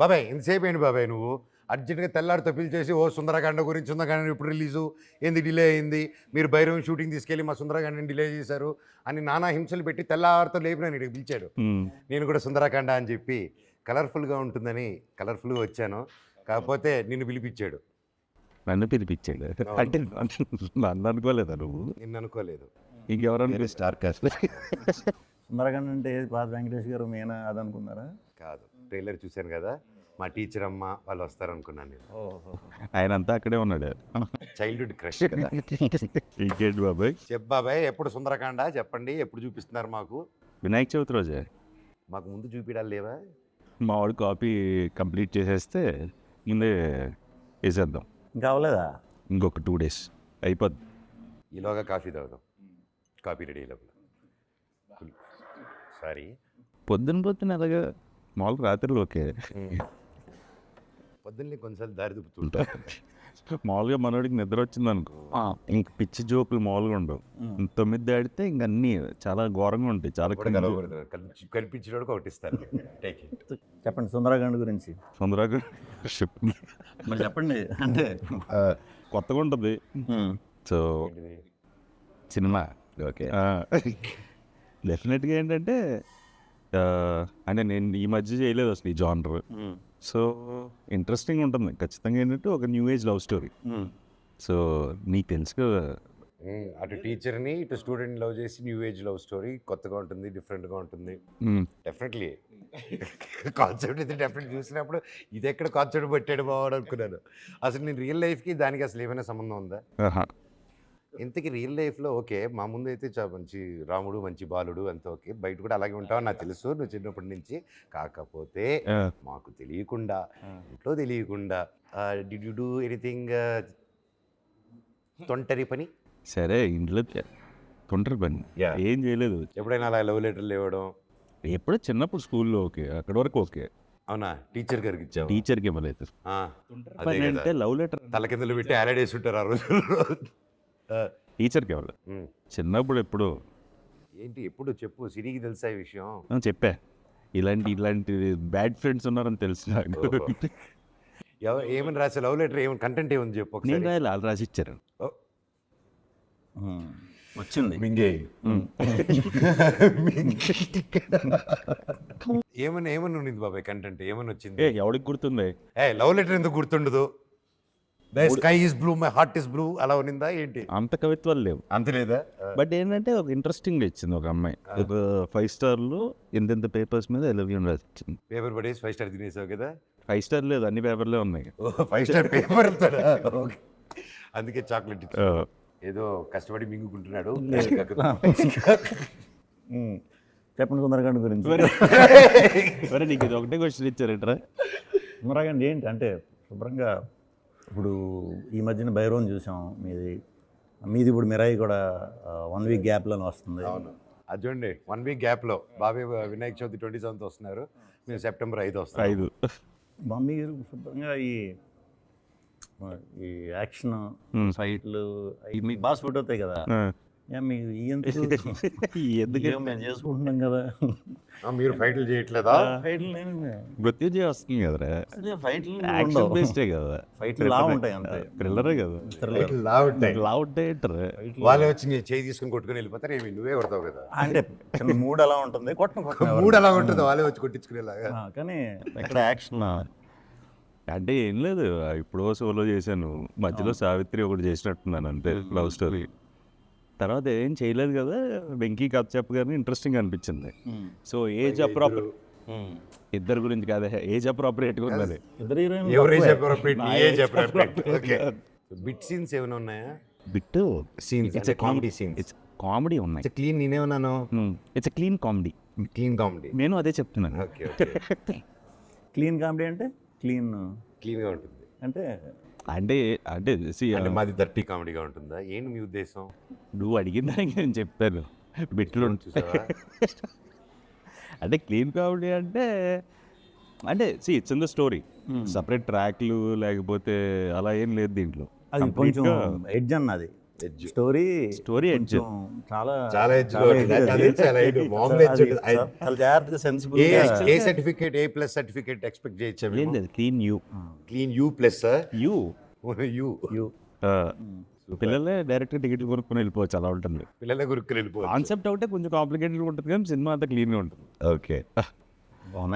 బాబాయ్ ఇంతసేపు ఏంటి బాబాయ్ నువ్వు అర్జెంట్గా తెల్లారితో పిలిచేసి ఓ సుందరకాండ గురించి సుందరకాండ ఇప్పుడు రిలీజు ఏంది డిలే అయింది, మీరు భైరవం షూటింగ్ తీసుకెళ్ళి మా సుందరకాండని డిలే చేశారు అని నానా హింసలు పెట్టి తెల్లారితో లేపిన నేను పిలిచాడు. నేను కూడా సుందరకాండ అని చెప్పి కలర్ఫుల్గా ఉంటుందని కలర్ఫుల్గా వచ్చాను. కాకపోతే నిన్ను పిలిపించాడు. నన్ను పిలిపించాడు అంటే నన్ను అనుకోలేదా నువ్వు? నిన్ను అనుకోలేదు. ఇంకెవరన్నా స్టార్ కాస్ట్ సుందరకాండ అంటే పాత వెంకటేష్ గారు మీనా అదనుకున్నారా? కాదు, ట్రైలర్ చూశాను కదా, మా టీచర్ అమ్మ వాళ్ళు వస్తారనుకున్నాను నేను. ఆయన అంతా అక్కడే ఉన్నాడు. చైల్డ్హుడ్ క్రష్ కదా. ఇంకేంటి బాబాయ్? చెప్ బాబాయ్, ఎప్పుడు సుందరకాండ చెప్పండి, ఎప్పుడు చూపిస్తున్నారు మాకు? వినాయక చవితి రోజే. మాకు ముందు చూపించాలి లేవా? మా వాడు కాపీ కంప్లీట్ చేసేస్తే ముందే వేసేద్దాం. ఇంకా అవ్వలేదా? ఇంకొక 2 days అయిపోద్ది. ఈలోగా కాఫీ తాగుదాం. కాఫీ రెడీ లోపల. సారీ, పొద్దున్న అలాగా మామూలుగా రాత్రిలో ఓకే. పొద్దున్నే కొన్నిసార్లు దారి దుప్పుతుంటా. మామూలుగా మనోడికి నిద్ర వచ్చింది అనుకో, ఇంక పిచ్చి జోకులు మామూలుగా ఉండవు. 9 దాటితే ఇంక అన్నీ చాలా ఘోరంగా ఉంటాయి. చాలా కనిపించినోడు ఒకటి ఇస్తాను. Take it. చెప్పండి సుందరకాండ గురించి. తొందరగా మరి చెప్పండి. అంటే కొత్తగా ఉంటుంది. సో సినిమా ఓకే డెఫినెట్గా ఏంటంటే అంటే నేను ఈ మధ్య చేయలేదు అసలు ఈ జానర్. సో ఇంట్రెస్టింగ్ ఉంటుంది ఖచ్చితంగా. ఏంటంటే ఒక new age love story. So నీకు తెలుసు కదా, అటు టీచర్ని ఇటు స్టూడెంట్ లవ్ చేసి న్యూ ఏజ్ లవ్ స్టోరీ కొత్తగా ఉంటుంది, డిఫరెంట్గా ఉంటుంది. డెఫినెట్లీ కాన్సెప్ట్ అయితే డెఫినెట్ చూసినప్పుడు ఇది ఎక్కడ కాన్సెప్ట్ పెట్టాడు బావాడు అనుకున్నాను. అసలు నేను రియల్ లైఫ్కి దానికి అసలు ఏమైనా సంబంధం ఉందా? ఇంతకీ రియల్ లైఫ్లో ఓకే, మా ముందు అయితే మంచి రాముడు మంచి బాలుడు అంత ఓకే, బయట కూడా అలాగే ఉంటావు నాకు తెలుసు నువ్వు చిన్నప్పటి నుంచి. కాకపోతే మాకు తెలియకుండా, ఇంట్లో తెలియకుండా డిడ్ యు డూ ఎనీథింగ్ తొంటరి పని? సరే ఇంట్లో తొంటరి పని ఏం చేయలేదు. ఎప్పుడైనా అలా లవ్ లెటర్లు ఇవ్వడం? ఎప్పుడో చిన్నప్పుడు స్కూల్లో ఓకే, అక్కడ వరకు ఓకే. అవునా? టీచర్ గారికి ఇచ్చావు? టీచర్కి ఇవ్వలేదు. అంటే లవ్ లెటర్ తల కిందలు పెట్టి యాలడేసి ఉంటారు ఆ రోజుల్లో. టీచర్కి ఇవ్వలేదు చిన్నప్పుడు. ఎప్పుడు ఏంటి ఎప్పుడు చెప్పు, సిరికి తెలుసా ఈ విషయం? చెప్పా, ఇలాంటి బ్యాడ్ ఫ్రెండ్స్ ఉన్నారని తెలుసు నాకు. ఏమని రాసే లవ్ లెటర్? ఏమైనా కంటెంట్ ఏముంది చెప్పు. నేను రాయాలి, వాళ్ళు రాసి ఇచ్చారు. వచ్చింది మింగే. ఏమని ఉన్నింది బాబాయ్ కంటెంట్? ఏమని వచ్చింది? ఎవడికి గుర్తుంది? లవ్ లెటర్ ఎందుకు గుర్తుండదు? The sky is blue my heart is blue అలా ఉన్నిందా ఏంటి? అంత కవిత్వాలు లేవు. అంత లేదా? బట్ ఏంటంటే ఒక ఇంట్రెస్టింగ్ ఇచ్చింది ఒక అమ్మాయి. ఒక 5 స్టార్లు ఎంతెంత పేపర్స్ మీద ఎలవియన్ రాసి ఇచ్చింది. పేపర్ పడేసి 5 స్టార్ తినేసావు కదా? 5 స్టార్ లేదు, అన్ని పేపర్లే ఉన్నాయి. 5 స్టార్ పేపర్. అందుకే చాక్లెట్ ఏదో కష్టపడి మింగుకుంటున్నాడు. చెప్పండి సుందరకాండ గురించి. మరి నీకు ఇది ఒకటే క్వశ్చన్ ఇచ్చారంటరా? సుందరకాండ ఏంటి అంటే శుభ్రంగా ఇప్పుడు ఈ మధ్యన భైరవం చూసాం. మీది ఇప్పుడు మిరాయి కూడా 1 week గ్యాప్లోనే వస్తుంది. అవును, అది చూడండి 1 week గ్యాప్లో బాబాయ్ వినాయక చవితి 27th వస్తున్నారు, మేము September 5 వస్తాం. 5 మమ్మీ శుభ్రంగా ఈ యాక్షన్ ఫైట్లు అవి మీకు బాగా సూట్ అవుతాయి కదా. మీకు ఎందుకు మేము చేసుకుంటున్నాం కదా. మీరు ఫైట్లు చేయట్లేదా? మృత్యుజయ వస్తుంది కదరా, ఫైట్లు బేస్డే కదా. ఫైట్లు లా ఉంటాయి అంతే, థ్రిల్లరే కదా. లా ఉంటాయి. వాళ్ళే వచ్చి చేయి తీసుకుని కొట్టుకుని వెళ్ళిపోతారు, ఏమి నువ్వే కొడతావు కదా. అంటే చిన్న మూడ్ అలా ఉంటుంది, మూడు అలా ఉంటుంది, వాళ్ళే వచ్చి కొట్టించుకునేలాగా. కానీ ఎక్కడ యాక్షన్ అంటే ఏం లేదు, ఇప్పుడు సోలో చేశాను, మధ్యలో సావిత్రి ఒకటి చేసినట్టున్నాను అంతే లవ్ స్టోరీ. తర్వాత ఏం చేయలేదు కదా. వెంకీ కథ చెప్పగానే ఇంట్రెస్టింగ్ అనిపించింది. సో ఏజ్ అప్రాపర్ ఇద్దరు గురించి కాదే, ఏజ్ అప్రాపరియేట్గా ఉన్నది. బిట్ సీన్స్ ఏమైనా ఉన్నాయా? Bit scenes it's comedy scenes. It's comedy ఉన్నాయి. It's clean. నేనేమన్నాను? It's clean comedy. Clean comedy. నేను అదే చెప్తున్నాను. క్లీన్ కామెడీ అంటే క్లీన్గా ఉంటుంది అంటే అంటే అంటే మాది డర్టీ కామెడీగా ఉంటుందా? ఏంటి మీ ఉద్దేశం? నువ్వు అడిగిన దానికి నేను చెప్తాను. బిట్లు చూసావా? అంటే క్లీన్ కామెడీ అంటే it's in the story. Separate ట్రాక్లు లేకపోతే అలా ఏం లేదు దీంట్లో. అది కొంచెం ఎడ్జ్ అన్నది. Story Story edge. చాలా చాలా edge లో ఉంటుంది. అదే చాలా edge. మామూలు edge ఉంటుంది. చాలా జాగ్రత్తగా sensible A certificate A plus certificate expect చేయొచ్చా లేదు లేదు clean you clean you plus you you పిల్లలే డైరెక్ట్గా టికెట్లు కొనుక్కొని వెళ్ళిపోవచ్చు అలా ఉంటుంది. పిల్లల గురుకులు వెళ్ళిపోవచ్చు. కాన్సెప్ట్ ఒకటే కొంచెం కాంప్లికేటెడ్ ఉంటుంది కానీ సినిమా అంతా క్లీన్గా ఉంటుంది. ఓకే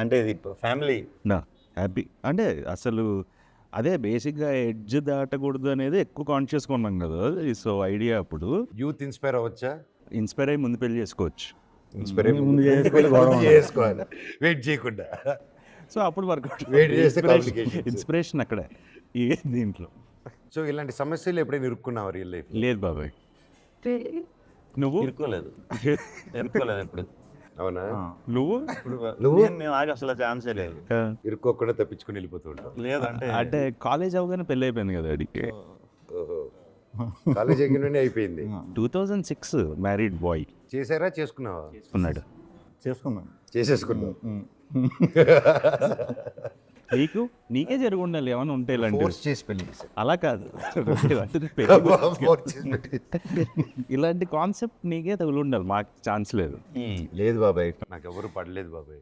అంటే ఇది ఫ్యామిలీ నా హ్యాపీ అంటే అసలు అదే బేసిక్గా ఎడ్జ్ దాటకూడదు అనేది ఎక్కువ కాన్షియస్గా ఉన్నాం కదా. సో ఐడియా అప్పుడు యూత్ ఇన్స్పైర్ అవ్వచ్చా? ఇన్స్పైర్ అయ్యి ముందు పెళ్లి చేసుకోవచ్చు. ఇన్స్పైర్ ముందు చేసుకోవాలి, గొడవ ఉండదు. చేసుకోవాలి వెయిట్ చేయకుండా. సో అప్పుడు వర్కౌట్ Wait చేస్తే complications. ఇన్స్పిరేషన్ అక్కడే ఈ దీంట్లో. సో ఇలాంటి సమస్యలు ఎప్పుడైనా ఇరుక్కున్నావా రియల్ లైఫ్? లేదు బాబాయ్ నువ్వు ఇరుక్కోలేదు ఇప్పుడు. అవునా? నువ్వు నేను ఆగి అసలు ఛాన్సే లేదు. ఇరుక్కోకుండా తప్పించుకుని వెళ్ళిపోతూ ఉంటావు. లేదంటే అంటే కాలేజ్ అవగానే పెళ్ళి అయిపోయింది కదా అడిగి. కాలేజ్ ఎగిన అయిపోయింది. 2006 మ్యారీడ్ బాయ్ చేసారా చేసుకున్నావా? ఉన్నాడు. చేసుకున్నాను. చేసేసుకున్నావు. నీకే జరిగి ఉండాలి ఏమైనా ఉంటే ఇలాంటి. ఫోర్స్ చేసి పెళ్లి చేశారు. అలా కాదు Force చేసి పెళ్లి. ఇలాంటి కాన్సెప్ట్ నీకే తగులు ఉండాలి. మాకు ఛాన్స్ లేదు. లేదు బాబాయ్, నాకు ఎవరు పడలేదు బాబాయ్.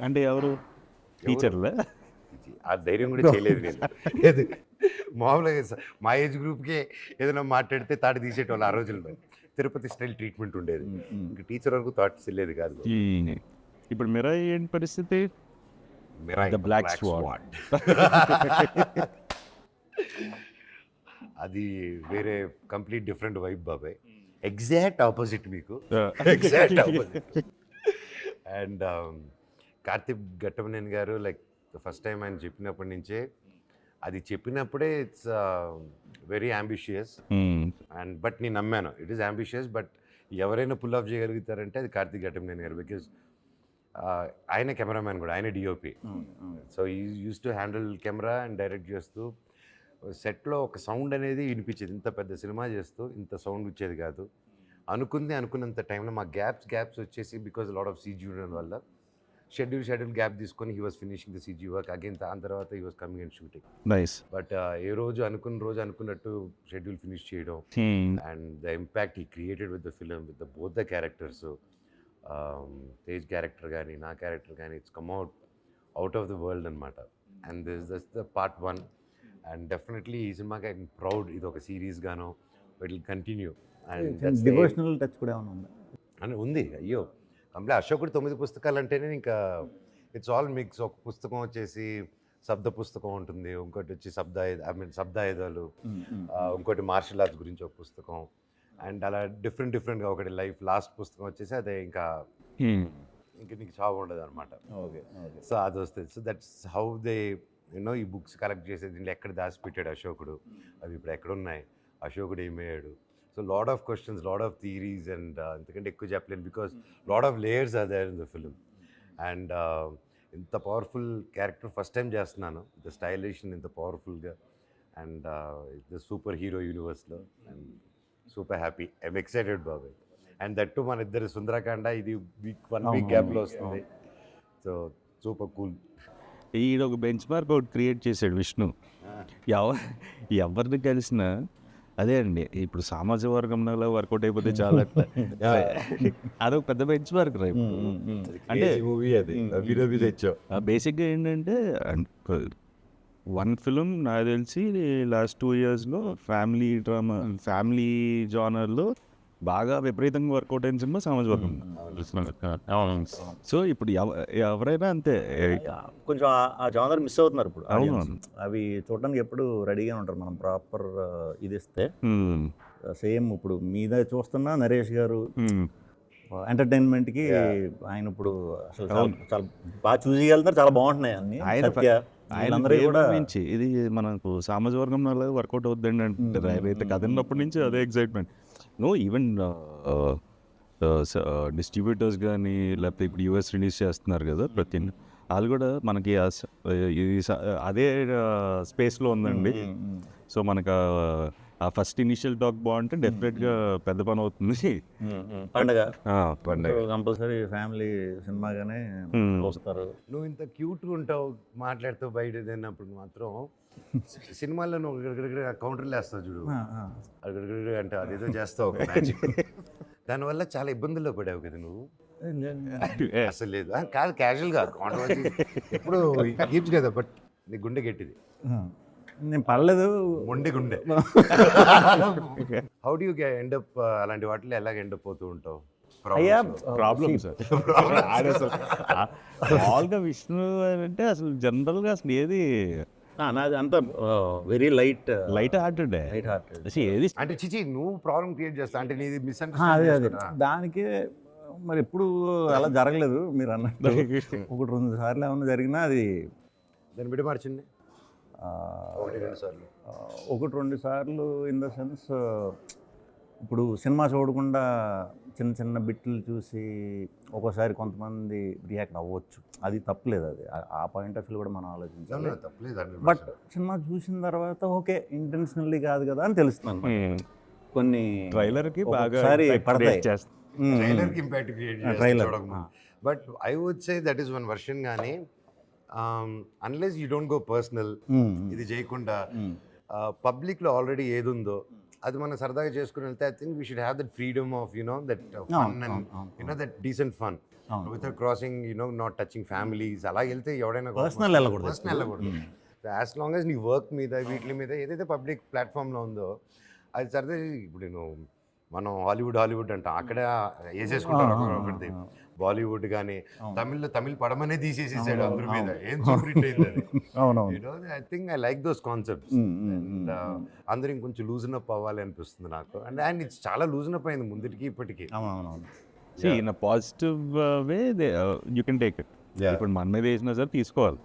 అంటే ఎవరు టీచర్లే? ఆ ధైర్యం కూడా చేయలేదు నేను. లేదు మామూలుగా మా ఏజ్ గ్రూప్కే ఏదైనా మాట్లాడితే తాటి తీసేటోళ్ళు ఆ రోజుల్లో. తిరుపతి స్టైల్ ట్రీట్మెంట్ ఉండేది. ఇంకా టీచర్ వరకు థాట్స్ వెళ్ళేది కాదు. ఇప్పుడు మిరా ఏంటి పరిస్థితి? The Black Swan. అది వేరే కంప్లీట్ డిఫరెంట్ వైబ్ బాబాయ్. ఎగ్జాక్ట్ ఆపోజిట్ మీకు. Exact opposite. And Karthik Ghattamaneni గారు లైక్ ఫస్ట్ టైం ఆయన చెప్పినప్పటి నుంచే అది చెప్పినప్పుడే it's very ambitious. And but నేను నమ్మాను ఇట్ ఈస్ అంబిషియస్. బట్ ఎవరైనా పుల్ ఆఫ్ చేయగలుగుతారంటే అది కార్తిక్ ఘట్టమనేని గారు. బికాజ్ ఆయన కెమెరామ్యాన్ కూడా, ఆయన DOP. So he use to handle camera and direct చేస్తూ సెట్లో ఒక సౌండ్ అనేది వినిపించేది. ఇంత పెద్ద సినిమా చేస్తూ ఇంత సౌండ్ వచ్చేది కాదు. అనుకున్నంత టైంలో మా గ్యాప్స్ వచ్చేసి బికాజ్ లాట్ ఆఫ్ సీజీ ఉండడం వల్ల షెడ్యూల్ గ్యాప్ తీసుకొని he was finishing the CG work again. దాని తర్వాత he was coming and shooting. Nice. But ఏ రోజు అనుకున్నట్టు షెడ్యూల్ ఫినిష్ చేయడం and the impact he created with the film with the both the characters. Tej character కానీ నా character కానీ it's come out of the world అనమాట. And this the part 1. And definitely ఈ సినిమాకి ఐ ప్రౌడ్. ఇది ఒక series గాను it will continue. And devotional touch కూడా ఏమైనా ఉందా? అని ఉంది. అయ్యో కంప్లీట్ అశోకుడు 9 పుస్తకాలు అంటేనే ఇంకా ఇట్స్ ఆల్ మిక్స్. ఒక పుస్తకం వచ్చేసి శబ్ద పుస్తకం ఉంటుంది, ఇంకోటి వచ్చి శబ్దాయుధాలు, ఇంకోటి మార్షల్ ఆర్ట్స్ గురించి ఒక పుస్తకం. అండ్ అలా డిఫరెంట్గా ఒకటి లైఫ్ లాస్ట్ పుస్తకం వచ్చేసి అదే ఇంకా నీకు చావు ఉండదు అనమాట. సో అది వస్తుంది. So that's how they you know ఈ బుక్స్ కలెక్ట్ చేసేది. దీంట్లో ఎక్కడ దాచిపెట్టాడు అశోకుడు, అవి ఇప్పుడు ఎక్కడున్నాయి, అశోకుడు ఏమయ్యాడు. So lot of questions, lot of theories. And ఎందుకంటే ఎక్కువ చెప్పలేను because lot of layers are there in the film. And ఇంత పవర్ఫుల్ క్యారెక్టర్ ఫస్ట్ టైం చేస్తున్నాను. ఇంత స్టైలిష్ ఇంత పవర్ఫుల్గా అండ్ ద సూపర్ హీరో యూనివర్స్లో. And super happy, I'm excited బాబాయ్. అండ్ దట్టు మన ఇద్దరు సుందరకాండ ఇది 1 వీక్ గ్యాప్లో వస్తుంది. So super cool. ఈడ ఒక బెంచ్ మార్క్ ఒకటి క్రియేట్ చేశాడు విష్ణు. ఎవరిని కలిసినా అదే అండి. ఇప్పుడు సామాజిక వర్గంలో వర్కౌట్ అయిపోతే చాలా అదొక పెద్ద బెంచ్ మార్క్ రా. అంటే మూవీ అది తెచ్చావు. బేసిక్గా ఏంటంటే 1 ఫిలిం నాకు తెలిసి లాస్ట్ 2 yearsలో ఫ్యామిలీ డ్రామా, ఫ్యామిలీ జానర్లో బాగా విపరీతంగా వర్కౌట్ అయిన సినిమా సామాజిక వర్గం. సో ఇప్పుడు ఎవరైనా అంతే కొంచెం ఆ జానర్ మిస్ అవుతున్నారు ఇప్పుడు. అవును. అవి చూడడానికి ఎప్పుడు రెడీగా ఉంటారు. మనం ప్రాపర్ ఇది ఇస్తే సేమ్ ఇప్పుడు మీద చూస్తున్నా నరేష్ గారు ఎంటర్టైన్మెంట్కి ఆయన ఇప్పుడు అసలు చాలా బాగా చూసి వెళ్తారు. చాలా బాగుంటున్నాయి అన్ని. ఆయన కూడా నుంచి ఇది మనకు సామాజిక వర్గంలో వర్కౌట్ అవుతుందండి అంటారు. అయితే కథ ఉన్నప్పటి నుంచి అదే ఎక్సైట్మెంట్. నో ఈవెన్ డిస్ట్రిబ్యూటర్స్ కానీ లేకపోతే ఇప్పుడు యూఎస్ రిలీజ్ చేస్తున్నారు కదా ప్రతి వాళ్ళు కూడా మనకి అదే స్పేస్లో ఉందండి. సో మనకు ఆ ఫస్ట్ ఇనిషియల్ టాక్ బాగుంటే డెఫినెట్గా పెద్ద పని అవుతుంది. పండగ పండగ కంపల్సరీ ఫ్యామిలీ సినిమాగానే వస్తారు. నువ్వు ఇంత క్యూట్గా ఉంటావు మాట్లాడుతూ బయట తిన్నప్పుడు మాత్రం సినిమాల్లో నువ్వు కౌంటర్లు వేస్తావు చూడు, అక్కడ అంటే అదేదో చేస్తావు ఒక మ్యాజిక్. దానివల్ల చాలా ఇబ్బందుల్లో పడావు కదా నువ్వు. అసలు లేదు కాదు, క్యాజువల్గా కాంట్రవర్సీ ఎప్పుడు కీప్స్ కదా, బట్ నీ గుండె గట్టిది. నేను పర్లేదు, మొండి గుండె. How do you end up అలాంటి వాటిలో ఎలాగ ఎండ్ అప్ అవుతూ ఉంటావు? అయ్యా ప్రాబ్లమ్ సార్. మామూలుగా విష్ణు అంటే అసలు జనరల్గా అసలు ఏది నాది అంతా వెరీ లైట్ లైట్ హార్టెడ్ ఏది అంటే చిచి నువ్వు ప్రాబ్లం క్రియేట్ చేస్తా అంటే నీది అదే మిస్అండర్స్టాండింగ్. దానికే మరి ఎప్పుడు అలా జరగలేదు మీరు అన్నట్టు. 1-2 సార్లు ఏమన్నా జరిగినా అది దాన్ని బిడ్డ మార్చింది 1-2 సార్లు. 1-2 సార్లు ఇన్ ద సెన్స్ ఇప్పుడు సినిమా చూడకుండా చిన్న చిన్న బిట్లు చూసి ఒక్కోసారి కొంతమంది రియాక్ట్ అవ్వచ్చు, అది తప్పలేదు. అది ఆ పాయింట్ ఆఫ్ వ్యూ కూడా మనం ఆలోచించాలి. తప్పలేదు. బట్ సినిమా చూసిన తర్వాత ఓకే ఇంటెన్షనల్లీ కాదు కదా అని తెలుస్తుంది. కొన్ని ట్రైలర్కి బాగా ఒకసారి పడతాయి. ట్రైలర్కి impact create trailer but I would say that is one version. కానీ unless you don't go personal, ఇది చేయకుండా పబ్లిక్లో ఆల్రెడీ ఏది ఉందో అది మనం సరదాగా చేసుకుని వెళ్తే I think we should have that freedom of that fun and that decent fun without crossing not touching families. అలా వెళ్తే ఎవడైనా పర్సనల్ వెళ్ళకూడదు. యాజ్ లాంగ్ యాజ్ నీ వర్క్ మీద వీటి మీద ఏదైతే పబ్లిక్ ప్లాట్ఫామ్లో ఉందో అది సరదా. ఇప్పుడు మనం హాలీవుడ్ అంటాం, అక్కడ వేసేసుకుంటారు ఒకటి. బాలీవుడ్ కానీ తమిళ్ పడమనే తీసేసేసాడు అందరి మీద, ఏం సూపర్ హిట్ అయింది. I think I like those concepts. And అందరూ ఇంకొంచెం లూజన్ అప్ అవ్వాలి అనిపిస్తుంది నాకు. అండ్ ఇట్స్ చాలా లూజన్ అప్ అయింది ముందుకి ఇప్పటికి. In positive way you can take it. ఇప్పుడు మన మీద వేసినా సరే తీసుకోవాలి.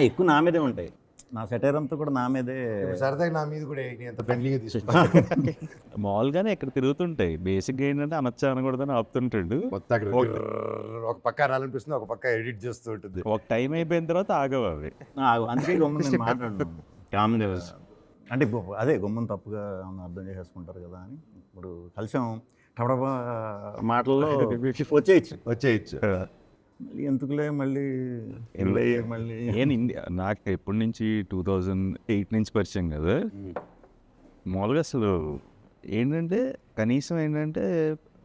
ఎక్కువ నా మీదే ఉంటాయి, నా సెటైర్ అంతా కూడా నా మీదే. సరదాగా నా మీద కూడా ఎంత ఫ్రెండ్లీగా తీసుకుంటాను. మామూలుగానే ఇక్కడ తిరుగుతుంటాయి. బేసిక్గా ఏంటంటే అనొచ్చా అనకూడదని ఆపుతుంటాడు. ఒక పక్క అనాలనిపిస్తుంది, ఒక పక్క ఎడిట్ చేస్తూ ఉంటుంది. ఒక టైం అయిపోయిన తర్వాత ఆగవు అవి. అందుకే గమ్మున మాట్లాడు అంటే అదే గమ్మున తప్పుగా అర్థం చేసేసుకుంటారు కదా అని. ఇప్పుడు కలిసాం టబడబా మాటల్లో వచ్చేయచ్చు. మళ్ళీ ఎందుకులే మళ్ళీ నాకు ఎప్పటి నుంచి 2008 నుంచి పరిచయం కదా. మామూలుగా అసలు ఏంటంటే కనీసం ఏంటంటే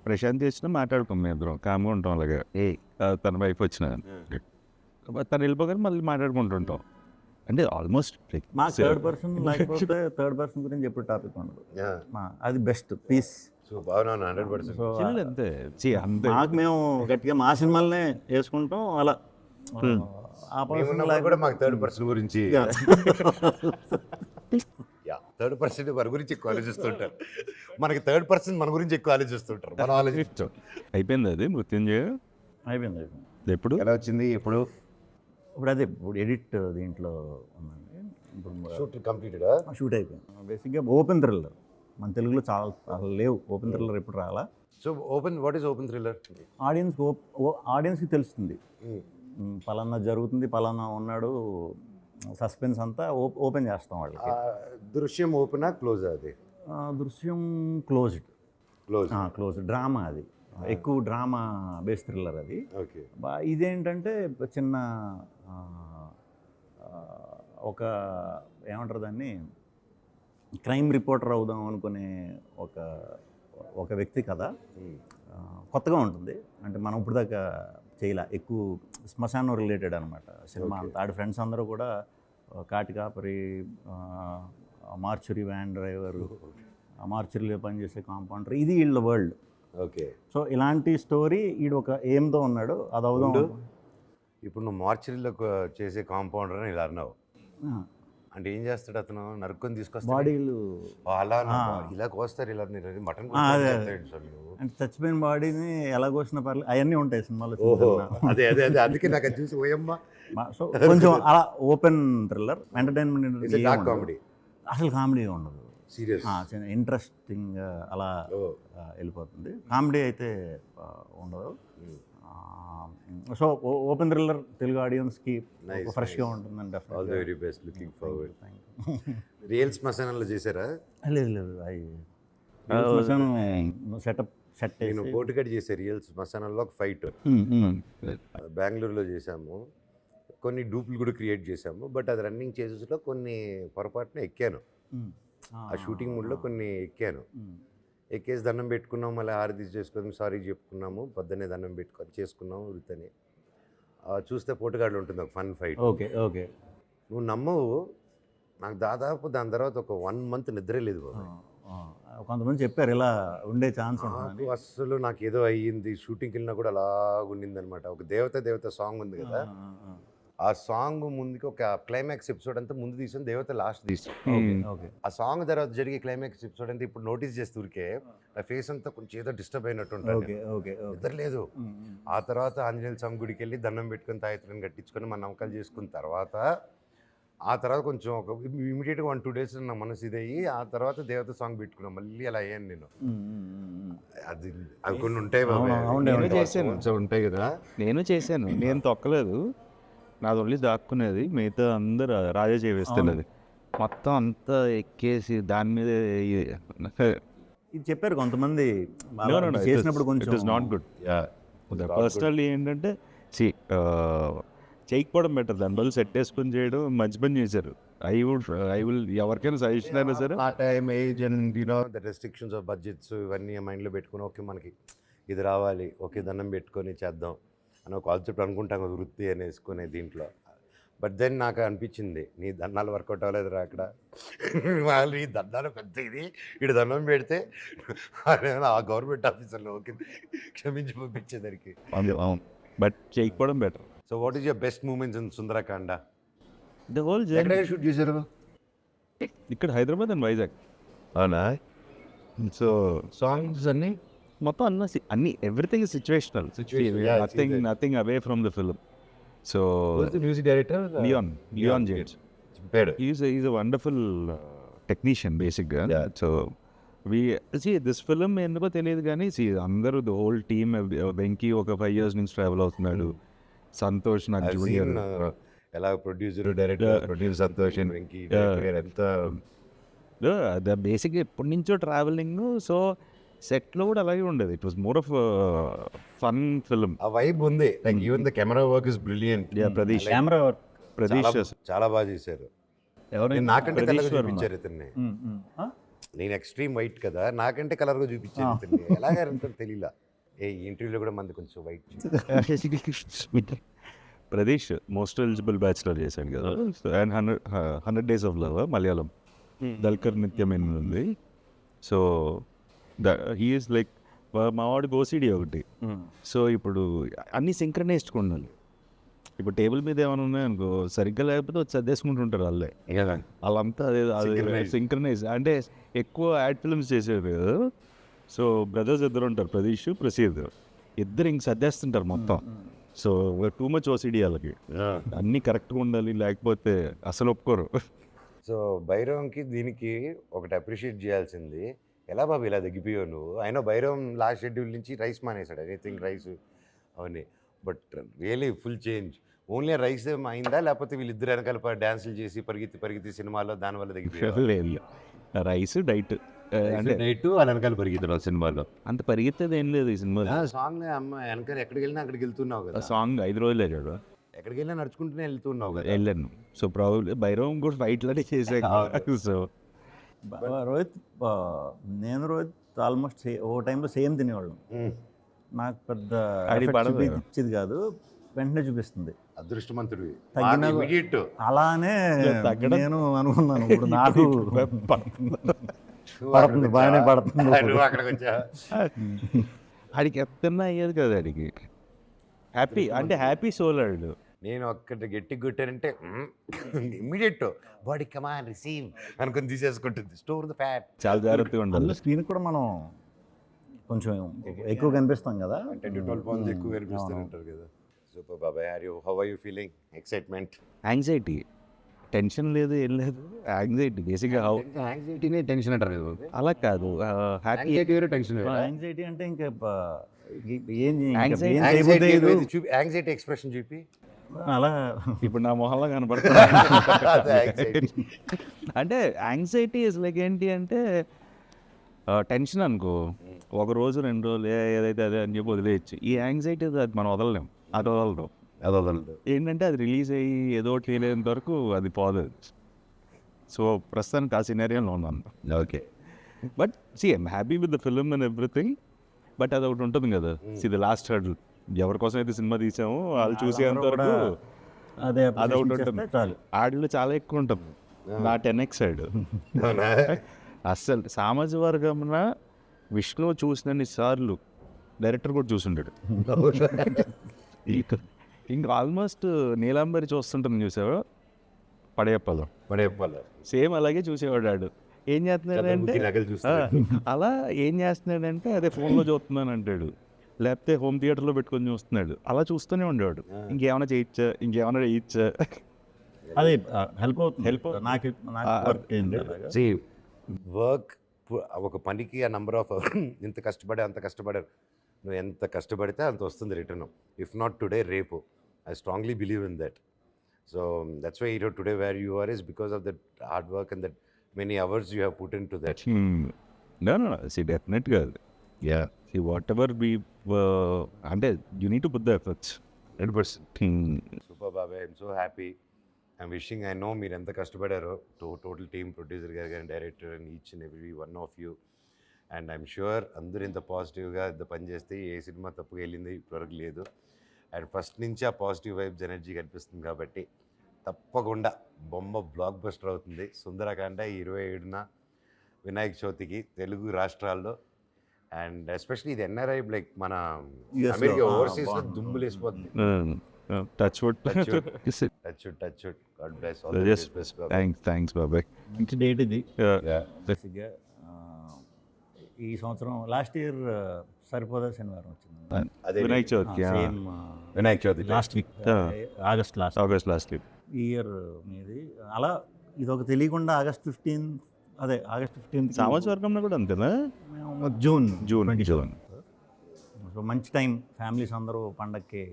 ప్రశాంత్ వచ్చినా మాట్లాడుకోం, మేము ఇద్దరం కామ్గా ఉంటాం. అలాగే తన వైఫ్ వచ్చిన తను వెళ్ళిపోగానే మళ్ళీ మాట్లాడుకుంటుంటాం. అంటే ఆల్మోస్ట్ థర్డ్ పర్సన్ లేకపోతే థర్డ్ పర్సన్ గురించి ఎప్పుడు టాపిక్ ఉండదు. అది బెస్ట్ పీస్. సో బాగున్నాను 100%. అంతే మాకు మేము గట్టిగా మా సినిమాలనే వేసుకుంటాం అలా. ఆ పర్సన్ కూడా మాకు థర్డ్ పర్సన్ గురించి థర్డ్ పర్సన్ మన గురించి ఎక్కువ ఆలోచిస్తుంటారు, మనకి థర్డ్ పర్సన్ మన గురించి ఎక్కువ ఆలోచిస్తుంటారు. మనం ఆలోచించాం. అయిపోయింది అది మృత్యుంజయ అయిపోయింది. ఎప్పుడు ఎలా వచ్చింది? ఇప్పుడు అదే ఇప్పుడు ఎడిట్ దీంట్లో ఉందండి. ఇప్పుడు షూట్ అయిపోయింది. బేసిక్గా ఓపెన్ థ్రిల్లర్ మన తెలుగులో చాలా లేవు. ఓపెన్ థ్రిల్లర్ ఎప్పుడు రాలా. So what is open thriller? ఆడియన్స్కి తెలుస్తుంది పలానా జరుగుతుంది, పలానా ఉన్నాడు, సస్పెన్స్ అంతా ఓపెన్ చేస్తాం వాళ్ళకి. దృశ్యం ఓపెనా క్లోజ్? అది దృశ్యం క్లోజ్ డ్రామా. అది ఎక్కువ డ్రామా బేస్ థ్రిల్లర్ అది. ఓకే. ఇదేంటంటే చిన్న ఒక ఏమంటారు దాన్ని, క్రైమ్ రిపోర్టర్ అవుదాం అనుకునే ఒక వ్యక్తి కథ. కొత్తగా ఉంటుంది, అంటే మనం ఇప్పుడు దాకా చేయలే. ఎక్కువ శ్మశానం రిలేటెడ్ అనమాట సినిమా అంతా. ఆడి ఫ్రెండ్స్ అందరూ కూడా కాటి కాపరి, మార్చురీ వ్యాన్ డ్రైవరు, మార్చురీలో పనిచేసే కాంపౌండర్, ఇది వీళ్ళ వరల్డ్. ఓకే. సో ఇలాంటి స్టోరీ ఈడు ఒక ఎయిమ్తో ఉన్నాడు, అది అవుదాం. ఇప్పుడు నువ్వు మార్చురీలో చేసే కాంపౌండర్ అని ఇలా అన్నావు అంటే ఏం చేస్తాడు అతను? నరుక్కొని తీసుకొస్తాడు బాడీలు అలా ఇలా కోస్తారు, ఇలా మటన్ అంటే చచ్చిపోయిన బాడీని ఎలా కోసిన పర్లేదు, అవన్నీ ఉంటాయి సినిమాలో. అదే అందుకే నాకు చూసి ఓయమ్మ. సో కొంచెం అలా ఓపెన్ థ్రిల్లర్ ఎంటర్టైన్మెంట్. కామెడీ అసలు కామెడీ ఉండదు, సీరియస్ ఇంట్రెస్టింగ్ అలా వెళ్ళిపోతుంది. కామెడీ అయితే ఉండదు. సో ఓపెన్ థ్రిల్లర్ తెలుగు ఆడియన్స్కి Nice, ఫ్రెష్గా nice. ఉంటుందండి all the very best, looking forward. డెఫినెట్గా. రియల్ శ్మశానంలో చేశారా? లేదు లేదు సెటప్ సెట్ నేను పోటుకట్ చేసే రియల్ శ్మశానంలో ఒక ఫైట్ బెంగళూరులో చేశాము. కొన్ని డూపులు కూడా క్రియేట్ చేశాము. బట్ అది రన్నింగ్ చేసేలో కొన్ని పొరపాటున ఎక్కాను. ఆ షూటింగ్ మూడ్లో కొన్ని ఎక్కాను. ఎక్కేసి దండం పెట్టుకున్నాము, మళ్ళీ హారతి చేసుకొని సారీ చెప్పుకున్నాము, పొద్దున్నే దండం పెట్టుకొని చేసుకున్నాము వృత్తని. చూస్తే పోటుగాడులు ఉంటుంది ఒక ఫన్ ఫైట్. Okay okay. నువ్వు నమ్మవు, నాకు దాదాపు దాని తర్వాత ఒక 1 month నిద్రే లేదు బాబు. కొంతమంది చెప్పారు ఇలా ఉండే ఛాన్స్ ఉంటుంది. నాకు అస్సలు నాకు ఏదో అయ్యింది. షూటింగ్కి వెళ్ళినా కూడా అలా ఉండింది అనమాట. ఒక దేవత సాంగ్ ఉంది కదా, ఆ సాంగ్ ముందుకి ఒక క్లైమాక్స్ ఎపిసోడ్ అంతా ముందు తీసాను, దేవత లాస్ట్ తీసాను. ఓకే. ఆ సాంగ్ తర్వాత జరిగే క్లైమాక్స్ ఎపిసోడ్ అంతా ఇప్పుడు నోటీస్ చేస్తే ఊరికే నా ఫేస్ అంతా కొంచెం ఏదో డిస్టర్బ్ అయినట్టు ఉంటుంది. Okay okay. నిద్ర లేదు. ఆ తర్వాత ఆంజనేయ స్వామి గుడికి వెళ్ళి దండం పెట్టుకొని తాయత్రం కట్టించుకొని మన నమ్మకాలు చేసుకున్న తర్వాత ఆ తర్వాత కొంచెం ఒక ఇమీడియట్గా 1-2 days నా మనసు ఇదయ్యి ఆ తర్వాత దేవత సాంగ్ పెట్టుకున్నాం. మళ్ళీ అలా అయ్యాను నేను. అది అవి కొన్ని ఉంటాయి బాబు. నేను చేశాను. ఉంటాయి కదా. నేను చేశాను, నేను తొక్కలేదు, నాది ఓన్లీ దాక్కునేది, మిగతా అందరు రాజా చేవేస్తున్నది. మొత్తం అంతా ఎక్కేసి దాని మీద ఇది చెప్పారు కొంతమంది చేసినప్పుడు కొంచెం it is not good. Personally ఏంటంటే చేయకపోవడం బెటర్, దాని బదులు సెట్ వేసుకొని చేయడం మంచి పని చేశారు. ఐ విల్ ఎవరికైనా సజెషన్ అయినా సరే ఆ time age and you know the restrictions of budgets ఇవన్నీ మైండ్లో పెట్టుకుని ఓకే మనకి ఇది రావాలి, ఓకే దండం పెట్టుకొని చేద్దాం అని ఒక కాన్సెప్ట్ అనుకుంటాం కదా వృత్తి అని వేసుకునే దీంట్లో. బట్ దెన్ నాకు అనిపించింది నీ దండాలు వర్కౌట్ అవ్వలేదురా అక్కడ. వాళ్ళు ఈ దండాలు పెద్ద ఇది ఇటు దండం పెడితే ఆ గవర్నమెంట్ ఆఫీసర్లో ఓకే క్షమించి పంపించేదానికి. బట్ చేయకపోవడం better. So what is your best moments in Sundarakanda? The whole ఎక్కడ షూట్ చేశారు? ఇక్కడ హైదరాబాద్ అండ్ వైజాగ్. అవునా? సో సాంగ్స్ అన్నీ మొత్తం అన్ని everything is situational, nothing away from the film. So music director Leon James, is a wonderful technician బేసిక్గా. సో దిస్ ఫిల్మ్ ఎందుకో తెలియదు కానీ అందరూ ద హోల్ టీమ్, వెంకీ ఒక 5 years నుంచి ట్రావెల్ అవుతున్నాడు, సంతోష్ నాకు జూనియర్, ఎలా producer director Santosh and Venky ఎంత బేసిక్గా ఎప్పటి నుంచో ట్రావెలింగ్. సో సెట్లో కూడా అలాగే ఉండేది. It was more of fun film. ఆ వైబ్ ఉంది. Like even the camera work is brilliant. Pradeesh camera work చాలా బాగా చేశారు. నాకంటే తెల్లగా చూపించారు ఇతన్ని. నేను ఎక్స్ట్రీమ్ వైట్ కదా, నాకంటే కలర్గా చూపించారు ఇతన్ని. ఎలాగంటే తెలియలా. ఏ ఇంటర్వ్యూలో కూడా మంది కొంచెం wait. Pradeesh most eligible bachelor చేశాను కదా, and 100 Days of Love Malayalam, Dulquer నిత్యమైన ఉంది. సో హీ ఈస్ లైక్ మా వాడికి ఓసిడి ఒకటి. సో ఇప్పుడు అన్నీ సింక్రనైజ్డ్గా ఉండాలి. ఇప్పుడు టేబుల్ మీద ఏమైనా ఉన్నాయనుకో సరిగ్గా లేకపోతే వచ్చి సర్దేసుకుంటుంటారు వాళ్ళే, వాళ్ళంతా అదే సింక్రనైజ్. అంటే ఎక్కువ యాడ్ ఫిల్మ్స్ చేసేది కదా. సో బ్రదర్స్ ఇద్దరు ఉంటారు, ప్రదీష్ ప్రసీద్, ఇద్దరు ఇంక సర్దేస్తుంటారు మొత్తం. సో టూ మచ్ ఓసిడి వాళ్ళకి, అన్నీ కరెక్ట్గా ఉండాలి, లేకపోతే అసలు ఒప్పుకోరు. సో భైరవంకి దీనికి ఒకటి అప్రిషియేట్ చేయాల్సింది, ఎలా బాబు ఇలా తగ్గిపోయావు నువ్వు? అయినా భైరవం లాస్ట్ షెడ్యూల్ నుంచి రైస్ మానేశాడు, ఎనీథింగ్ రైస్ అవన్నీ. But really full change. Only rice అయిందా, లేకపోతే వీళ్ళిద్దరు వెనకాల డ్యాన్సులు చేసి పరిగెత్తి సినిమాలో దానివల్ల తగ్గిపోయారు? రైస్ డైట్ అంటే నైట్ వాళ్ళ వెనకాల పరిగెత్తున్నారు సినిమాలో. అంత పరిగెత్తేది ఏం లేదు ఈ సినిమాలో. సాంగ్ అమ్మ వెనకాల ఎక్కడికి వెళ్ళినా అక్కడికి వెళ్తున్నావు కదా. సాంగ్ 5 రోజులు వెళ్ళాడు, ఎక్కడికి వెళ్ళినా నడుచుకుంటూనే వెళ్తున్నావు కదా. వెళ్ళాను. సో ప్రాబ్లీ భైరవం కూడా ఫైట్లోనే చేసాను. సో రోహిత్, నేను రోహిత్ ఆల్మోస్ట్ ఓ టైంలో సేమ్ తినేవాళ్ళం. నాకు పెద్ద ఇచ్చేది కాదు, వెంటనే చూపిస్తుంది. అదృష్టవంతుడివి. అలానే నేను అనుకున్నాను, ఇప్పుడు నాకు పడుతుంది, బాగానే పడుతుంది. ఆడికి ఎత్తన్నా అయ్యేది కదా, ఆడికి హ్యాపీ అంటే హ్యాపీ సోలాడు. నేను ఒక్కటి గట్టి కొట్టానంటే ఇమ్మీడియట్ బాడీ కమాన్ రిసీవ్ అనుకుని తీసేసుకుంటుంది. Store the fat. చాలా జాగ్రత్తగా ఉండాలి. స్క్రీన్ కూడా మనం కొంచెం ఎక్కువ కనిపిస్తాం కదా, 10-12 pounds ఎక్కువ కనిపిస్తుంటారు కదా. సూపర్ బాబాయ్. How are you feeling? Excitement, anxiety. Tension లేదు ఏం లేదు, యాంగ్జైటీ బేసిక్గా. యాంగ్జైటీనే టెన్షన్ అంటారు. అలా కాదు, హ్యాపీ. యాంగ్జైటీ వేరు, టెన్షన్ వేరు. యాంగ్జైటీ అంటే ఇంకా ఏం Anxiety- యాంగ్జైటీ ఎక్స్ప్రెషన్ చూపి అలా ఇప్పుడు నా మొహంలో కనపడుతుంది. అదే anxiety. అంటే యాంగ్జైటీ ఇస్ లైక్ ఏంటి అంటే టెన్షన్ అనుకో, ఒక రోజు 2 రోజులు ఏదైతే అదే అని చెప్పి వదిలేయచ్చు. ఈ యాంగ్జైటీ అది మనం వదలలేం, అది వదలడం. అది వదలదు. ఏంటంటే అది రిలీజ్ అయ్యి ఏదో ఒకటి ఫీల్ అయ్యేంత వరకు అది పోదు. సో ప్రస్తుతానికి ఆ సినారియోలో ఉన్నాను. Okay. But see I'm happy with the film and everything. But అది ఒకటి ఉంటుంది కదా, సి ద లాస్ట్ హర్డల్. ఎవరి కోసం అయితే సినిమా తీసామో వాళ్ళు చూసేంత వరకు అదే అది ఒకటి ఉంటుంది. చేస్తే చాలు. ఆడిలో చాలా ఎక్కువ ఉంటుంది, నా 10x సైడ్. అస్సలు సామాజిక వర్గంన విష్ణు చూసినన్ని సార్లు డైరెక్టర్ కూడా చూసుంటాడు. ఇంకా ఆల్మోస్ట్ నీలాంబరి చూస్తుంటాను, చూసావా పడేప్పలో సేమ్ అలాగే చూసేవాడు. ఆడు ఏం చేస్తున్నాడంటే అలా ఏం చేస్తున్నాడంటే అదే ఫోన్లో చూస్తున్నాను అంటాడు, లేకపోతే హోమ్ థియేటర్లో పెట్టుకొని చూస్తున్నాడు. అలా చూస్తూనే ఉండేవాడు. ఇంకేమైనా చేయొచ్చా, ఇంకేమైనా చేయొచ్చా. అది హెల్ప్ అవుతుంది. నాకు వర్క్ ఏంటి అలాగా. వర్క్ ఒక పనికి ఆ నంబర్ ఆఫ్ ఇంత కష్టపడే అంత కష్టపడారు. నువ్వు ఎంత కష్టపడితే అంత వస్తుంది రిటర్న్. ఇఫ్ నాట్ టుడే, రేపు. I strongly believe in that. So that's why today where you are is because of that hard work and that many hours you have put in to that. డెఫినెట్గా whatever be అంటే you need to put the efforts 100%. Super బాబాయ్, I'm so happy. I'm wishing, I know మీరు ఎంత కష్టపడారో, total team, producer గారు కానీ, director and each and every one of you. And I'm sure అందరూ ఇంత పాజిటివ్గా ఇంత పని చేస్తే ఏ సినిమా తప్పుగా వెళ్ళింది ఇప్పటివరకు లేదు. అండ్ ఫస్ట్ నుంచి ఆ పాజిటివ్ వైబ్స్ ఎనర్జీ కనిపిస్తుంది కాబట్టి తప్పకుండా బొమ్మ బ్లాక్ బస్టర్ అవుతుంది. సుందరకాండ 27న వినాయక చవితికి తెలుగు రాష్ట్రాల్లో. అండ్ ఎస్పెషలీ ఇది ఎన్ఆర్ఐ లైక్ మన అమెరికా ఓవర్సీస్లో దుమ్ములు వేసిపోతుంది. Touch wood. God bless. Thanks బాబాయ్. మంచి డేట్ ఇది. బేసిక్గా ఈ సంవత్సరం లాస్ట్ ఇయర్ సరిపోదా శనివారం వచ్చింది. వినాయక చవితికి same Vinayaka Chavithi last week, August last week ఈ ఇయర్ మీది. అలా ఇది ఒక తెలియకుండా ఆగస్ట్ 15 సామాజిక వర్గంలో కూడా అంతేనా? జూన్. సో మంచి టైం, ఫ్యామిలీస్ అందరూ పండక్కి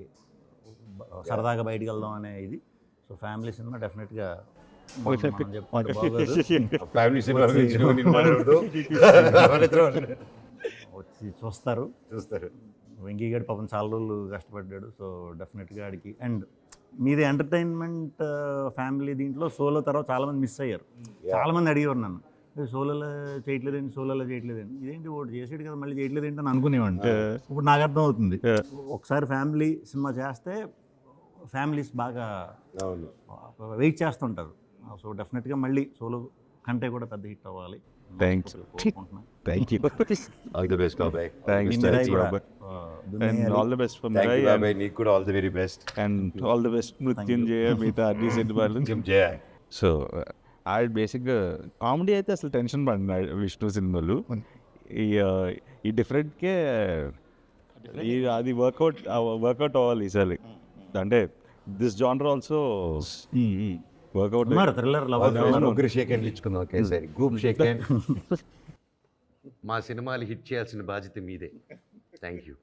సరదాగా బయటికి వెళ్దాం అనే ఇది. సో ఫ్యామిలీ సినిమా డెఫినెట్గా వచ్చి చూస్తారు. వెంకీ గారు పాపం చాలా రోజులు కష్టపడ్డాడు. సో డెఫినెట్గా ఆడికి. అండ్ మీది ఎంటర్టైన్మెంట్ ఫ్యామిలీ దీంట్లో సోలో తర్వాత చాలామంది మిస్ అయ్యారు. చాలామంది అడిగేవారు నన్ను, సోలోలో చేయట్లేదండి, ఇదేంటి ఒకటి చేసాడు కదా మళ్ళీ చేయట్లేదేంటి అని అనుకునేవాడిని. ఇప్పుడు నాకు అర్థం అవుతుంది, ఒకసారి ఫ్యామిలీ సినిమా చేస్తే ఫ్యామిలీస్ బాగా వెయిట్ చేస్తుంటారు. సో డెఫినెట్గా మళ్ళీ సోలో కంటే కూడా పెద్ద హిట్ అవ్వాలి. Thank you. All the best బాబాయ్. All the best for Mirai. బాబాయ్ నీకు కూడా all the very best. And all the best Mrityunjaya, మిగతా అన్ని సినిమాలు. సో బేసిక్గా కామెడీ అయితే అసలు టెన్షన్ పడిన విష్ణు సినిమాలు ఈ డిఫరెంట్కే అది వర్కౌట్ అవ్వాలి ఈసారి. అంటే this genre also workout. Thriller ముగ్గురు షేక్ హ్యాండ్ ఇచ్చుకుందాం ఒకేసారి, గ్రూప్ షేక్ హ్యాండ్. మా సినిమాలు హిట్ చేయాల్సిన బాధ్యత మీదే. Thank you.